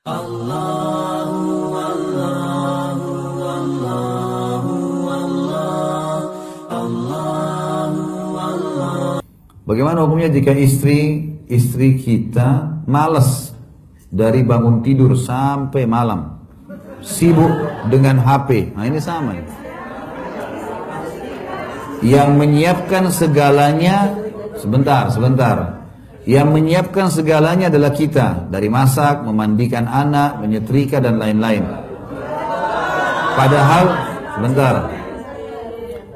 Bagaimana hukumnya jika istri kita malas dari bangun tidur sampai malam, sibuk dengan HP? Nah ini sama ya. Yang menyiapkan segalanya, sebentar. Yang menyiapkan segalanya adalah kita, dari masak, memandikan anak, menyetrika dan lain-lain. Padahal,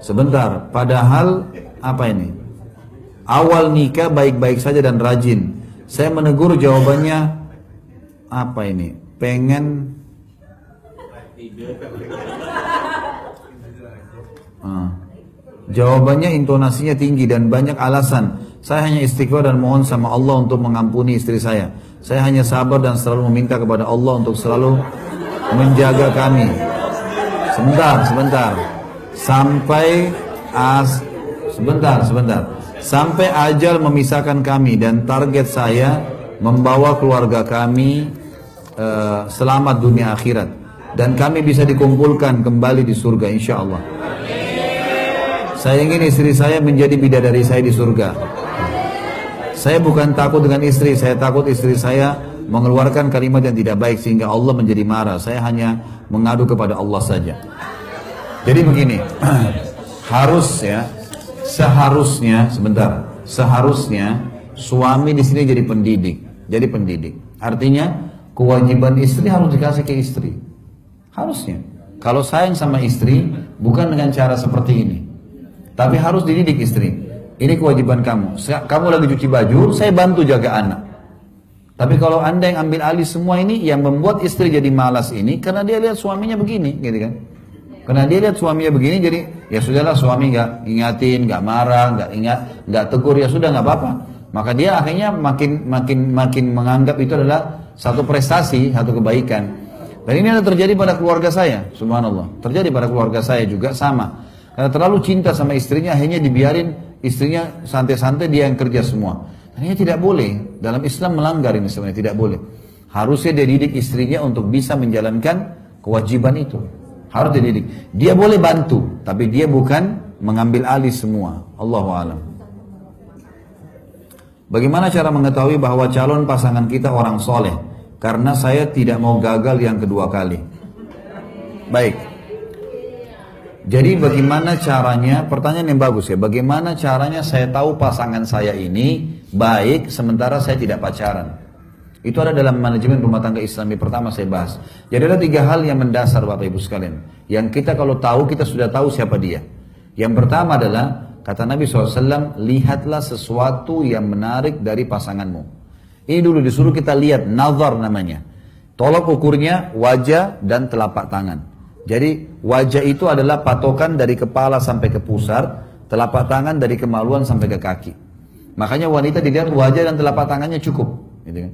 sebentar. Padahal apa ini? Awal nikah baik-baik saja dan rajin. Saya menegur, jawabannya apa ini? Pengen jawabannya intonasinya tinggi dan banyak alasan. Saya hanya istighfar dan mohon sama Allah untuk mengampuni istri saya. Saya hanya sabar dan selalu meminta kepada Allah untuk selalu menjaga kami. Sebentar. Sampai ajal memisahkan kami, dan target saya membawa keluarga kami selamat dunia akhirat, dan kami bisa dikumpulkan kembali di surga insya Allah. Saya ingin istri saya menjadi bidadari saya di surga. Saya bukan takut dengan istri, saya takut istri saya mengeluarkan kalimat yang tidak baik sehingga Allah menjadi marah. Saya hanya mengadu kepada Allah saja. Jadi begini, seharusnya suami di sini jadi pendidik. Artinya kewajiban istri harus dikasih ke istri. Harusnya. Kalau sayang sama istri bukan dengan cara seperti ini, tapi harus dididik istri. Ini kewajiban kamu. Kamu lagi cuci baju, saya bantu jaga anak. Tapi kalau anda yang ambil alih semua ini, yang membuat istri jadi malas ini, karena dia lihat suaminya begini, gitu kan? Karena dia lihat suaminya begini, jadi ya sudahlah, suami nggak ingatin, nggak marah, nggak tegur, ya sudah nggak apa-apa. Maka dia akhirnya makin menganggap itu adalah satu prestasi, satu kebaikan. Dan ini ada terjadi pada keluarga saya, subhanallah. Terjadi pada keluarga saya juga sama. Karena terlalu cinta sama istrinya, akhirnya dibiarin istrinya santai-santai, dia yang kerja semua. Dan ini tidak boleh. Dalam Islam melanggar ini sebenarnya, tidak boleh. Harusnya dia didik istrinya untuk bisa menjalankan kewajiban itu. Harus dididik. Dia boleh bantu, tapi dia bukan mengambil alih semua. Allahu a'lam. Bagaimana cara mengetahui bahwa calon pasangan kita orang soleh? Karena saya tidak mau gagal yang kedua kali. Baik. Jadi bagaimana caranya, pertanyaan yang bagus ya, bagaimana caranya saya tahu pasangan saya ini baik sementara saya tidak pacaran? Itu ada dalam manajemen rumah tangga Islami, pertama saya bahas. Jadi ada 3 hal yang mendasar Bapak Ibu sekalian, yang kita kalau tahu, kita sudah tahu siapa dia. Yang pertama adalah, kata Nabi SAW, lihatlah sesuatu yang menarik dari pasanganmu. Ini dulu disuruh kita lihat, nazar namanya. Tolak ukurnya wajah dan telapak tangan. Jadi wajah itu adalah patokan dari kepala sampai ke pusar, telapak tangan dari kemaluan sampai ke kaki. Makanya wanita dilihat wajah dan telapak tangannya cukup, gitu kan?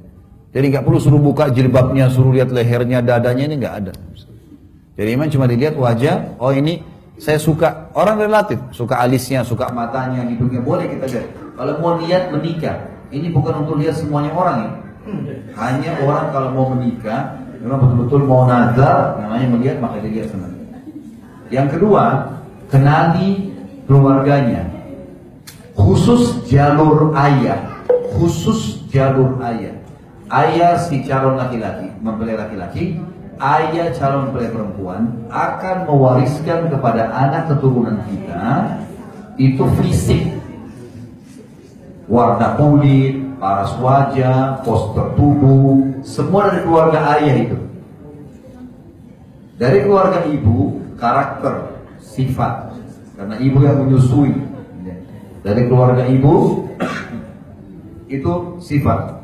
Jadi nggak perlu suruh buka jilbabnya, suruh lihat lehernya, dadanya, ini nggak ada. Jadi memang cuma dilihat wajah. Oh ini saya suka, orang relatif suka alisnya, suka matanya, hidungnya, boleh kita lihat. Kalau mau lihat menikah, ini bukan untuk lihat semuanya orang ya. Hanya orang kalau mau menikah, memang betul-betul mau nazar, namanya melihat, maka dilihat senang. Yang kedua, kenali keluarganya. Khusus jalur ayah. Ayah si calon laki-laki, mempelai laki-laki, ayah calon mempelai perempuan akan mewariskan kepada anak keturunan kita itu fisik, warna kulit, paras wajah, postur tubuh, semua dari keluarga ayah itu. Dari keluarga ibu, karakter, sifat, karena ibu yang menyusui. Dari keluarga ibu, itu sifat.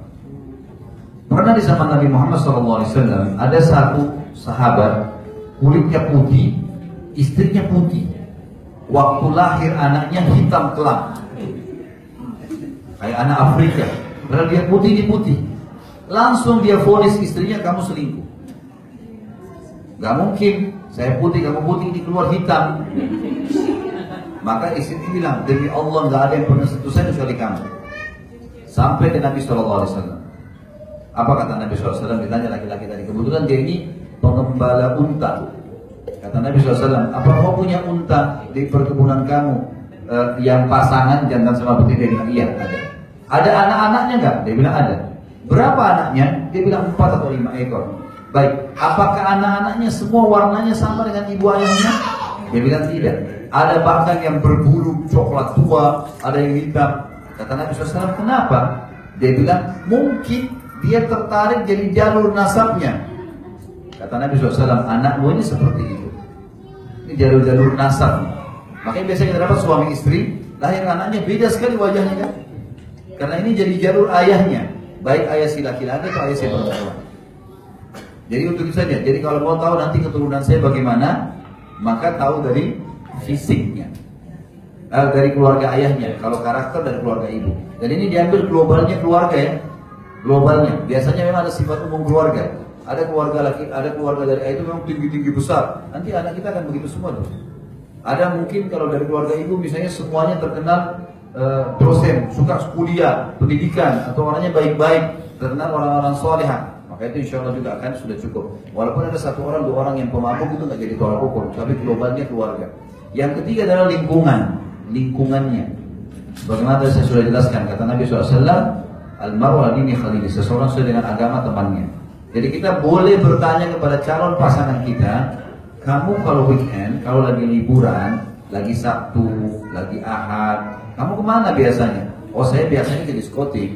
Pernah di zaman Nabi Muhammad SAW, ada satu sahabat, kulitnya putih, istrinya putih. Waktu lahir anaknya hitam kelam, kayak anak Afrika. Karena dia putih, ini putih. Langsung dia vonis istrinya, kamu selingkuh. Gak mungkin, saya putih, kamu putih, ini keluar hitam. Maka istri bilang, demi Allah gak ada yang pernah sentuh saya kecuali kamu. Sampai ke Nabi SAW. Apa kata Nabi SAW? Ditanya laki-laki tadi, kebetulan dia ini pengembala unta. Kata Nabi SAW, apa kau punya unta di perkebunan kamu yang pasangan jantan sama betina? Dia bilang iya ada. Ada anak-anaknya enggak? Dia bilang ada. Berapa anaknya? Dia bilang 4 atau 5 ekor. Baik, apakah anak-anaknya semua warnanya sama dengan ibu ayahnya? Dia bilang tidak. Ada bahkan yang berbulu coklat tua, ada yang hitam. Kata Nabi SAW, kenapa? Dia bilang mungkin dia tertarik jadi jalur nasabnya. Kata Nabi SAW, anakmu ini seperti itu. Ini jalur-jalur nasab. Makanya biasanya kita dapat suami istri, lahir anaknya beda sekali wajahnya kan? Karena ini jadi jalur ayahnya, baik ayah si laki-laki atau ayah si perempuan. Jadi untuk itu saja. Jadi kalau mau tahu nanti keturunan saya bagaimana, maka tahu dari fisiknya, dari keluarga ayahnya. Kalau karakter dari keluarga ibu. Dan ini diambil globalnya keluarga ya, globalnya. Biasanya memang ada sifat umum keluarga. Ada keluarga laki, ada keluarga dari ayah itu memang tinggi-tinggi besar. Nanti anak kita akan begitu semua tuh. Ada mungkin kalau dari keluarga ibu misalnya semuanya terkenal dosen, suka kuliah, pendidikan, atau orangnya baik-baik, terkenal orang-orang solehah, maka itu insya Allah juga akan sudah cukup. Walaupun ada 1 orang, 2 orang yang pemabuk itu nggak jadi tolak ukur, tapi globalnya keluarga. Yang ketiga adalah lingkungannya. Bagaimana tadi saya sudah jelaskan, kata Nabi SAW, al-mar'u ala dini khalili, seseorang sesuai dengan agama temannya. Jadi kita boleh bertanya kepada calon pasangan kita, kamu kalau weekend, kalau lagi liburan, lagi Sabtu, lagi Ahad, kamu kemana biasanya? Oh saya biasanya ke diskotik.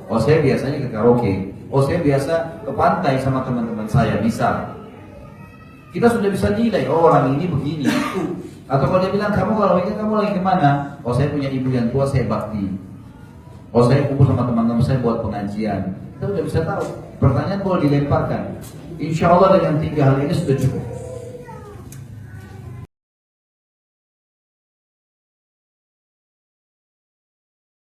Oh saya biasanya ke karaoke. Oh saya biasa ke pantai sama teman-teman saya, misal. Kita sudah bisa nilai, oh orang ini begini. Atau kalau dia bilang, kamu kalau weekend kamu lagi kemana? Oh saya punya ibu yang tua, saya bakti. Oh saya kumpul sama teman-teman saya buat pengajian. Kita sudah bisa tahu. Pertanyaan boleh dilemparkan. Insya Allah dengan 3 hal ini sudah cukup.